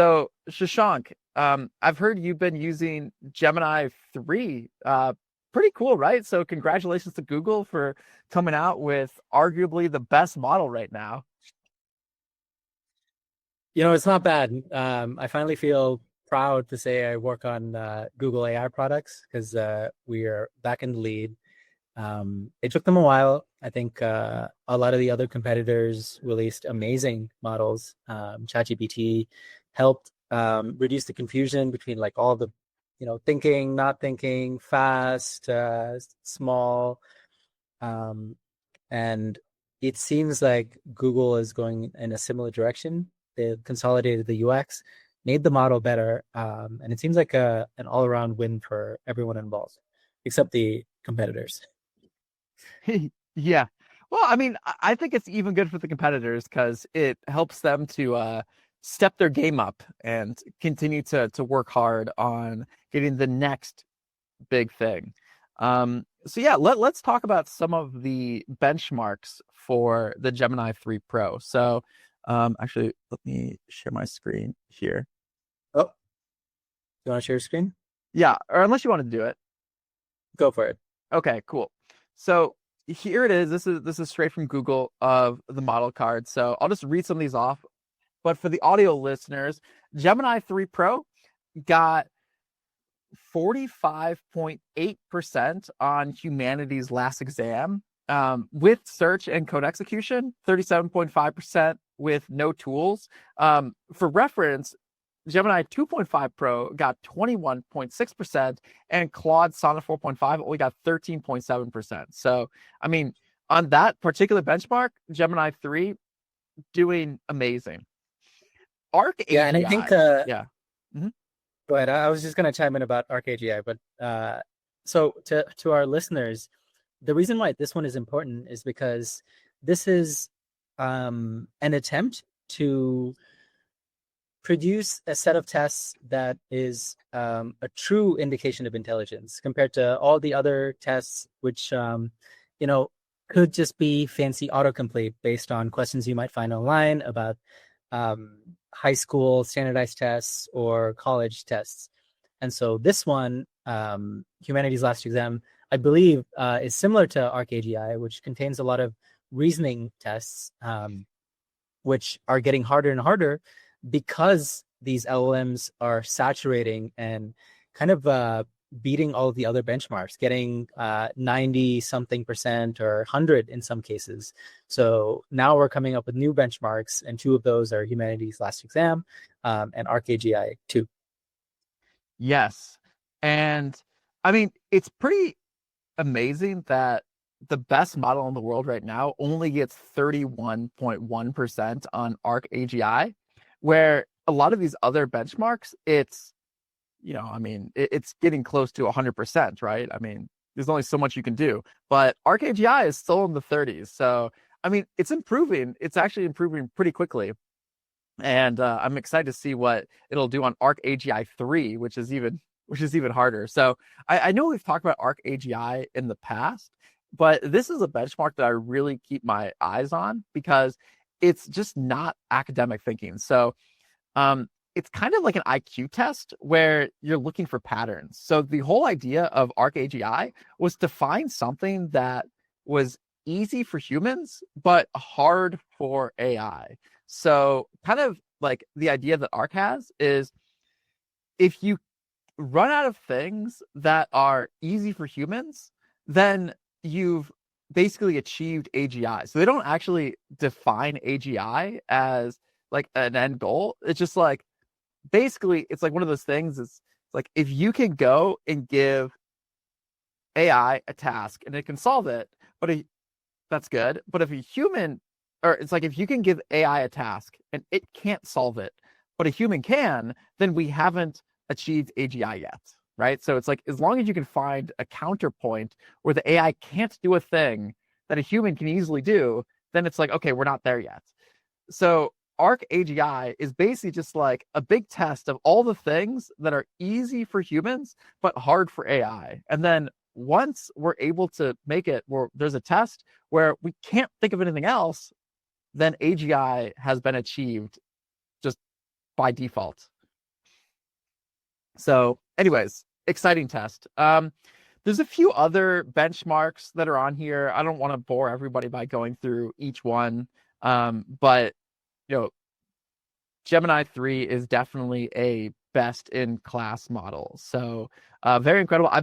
So, Shashank, I've heard you've been using Gemini 3. Pretty cool, right? So, congratulations to Google for coming out with arguably the best model right now. It's not bad. I finally feel proud to say I work on Google AI products because we are back in the lead. It took them a while. I think a lot of the other competitors released amazing models. ChatGPT helped reduce the confusion between like all the, thinking, not thinking, fast, small. Um, and it seems like Google is going in a similar direction. They consolidated the UX, made the model better, and it seems like an all-around win for everyone involved, except the competitors. Yeah. Well, I mean, I think it's even good for the competitors because it helps them to step their game up and continue to work hard on getting the next big thing. So yeah, let's talk about some of the benchmarks for the Gemini 3 Pro. So actually, let me share my screen here. Oh, you want to share your screen? Yeah, or unless you want to do it. Go for it. Okay, cool. So here it is. This is straight from Google of the model card. So I'll just read some of these off. But for the audio listeners, Gemini 3 Pro got 45.8% on humanity's last exam. With search and code execution, 37.5% with no tools. For reference, Gemini 2.5 Pro got 21.6%, and Claude Sonnet 4.5 only got 13.7%. So, I mean, on that particular benchmark, Gemini 3 doing amazing. Arc Yeah, and I think AGI, yeah. Mhm. go ahead. I was just going to chime in about ArcAGI, but so to our listeners, the reason why this one is important is because this is an attempt to produce a set of tests that is a true indication of intelligence compared to all the other tests, which you know could just be fancy autocomplete based on questions you might find online about um, high school standardized tests or college tests. And so this one, Humanities Last Exam, I believe, is similar to ArcAGI, which contains a lot of reasoning tests, which are getting harder and harder because these LLMs are saturating and kind of beating all of the other benchmarks, getting 90 something percent or 100 in some cases. So now we're coming up with new benchmarks, and two of those are Humanities Last Exam and ArcAGI 2. Yes. And I mean, it's pretty amazing that the best model in the world right now only gets 31.1% on Arc AGI, where a lot of these other benchmarks, I mean, it's getting close to 100%, right? I mean, there's only so much you can do, but Arc AGI is still in the 30s. So, I mean, it's improving. It's actually improving pretty quickly. And I'm excited to see what it'll do on Arc AGI 3, which is even harder. So I know we've talked about Arc AGI in the past, but this is a benchmark that I really keep my eyes on because it's just not academic thinking. So it's kind of like an IQ test where you're looking for patterns. So the whole idea of Arc AGI was to find something that was easy for humans but hard for AI. So kind of like the idea that Arc has is if you run out of things that are easy for humans, then you've basically achieved AGI. So they don't actually define AGI as like an end goal. It's just like basically it's like one of those things. It's like if you can go and give AI a task and it can solve it, but that's good. But if a human, or it's like if you can give AI a task and it can't solve it, but a human can, then we haven't achieved AGI yet, right? So it's like as long as you can find a counterpoint where the AI can't do a thing that a human can easily do, then it's like, okay, we're not there yet. So Arc AGI is basically just like a big test of all the things that are easy for humans but hard for AI. And then once we're able to make it where there's a test where we can't think of anything else, then AGI has been achieved just by default. So, anyways, exciting test. There's a few other benchmarks that are on here. I don't want to bore everybody by going through each one. But you know, Gemini 3 is definitely a best in class model. So very incredible.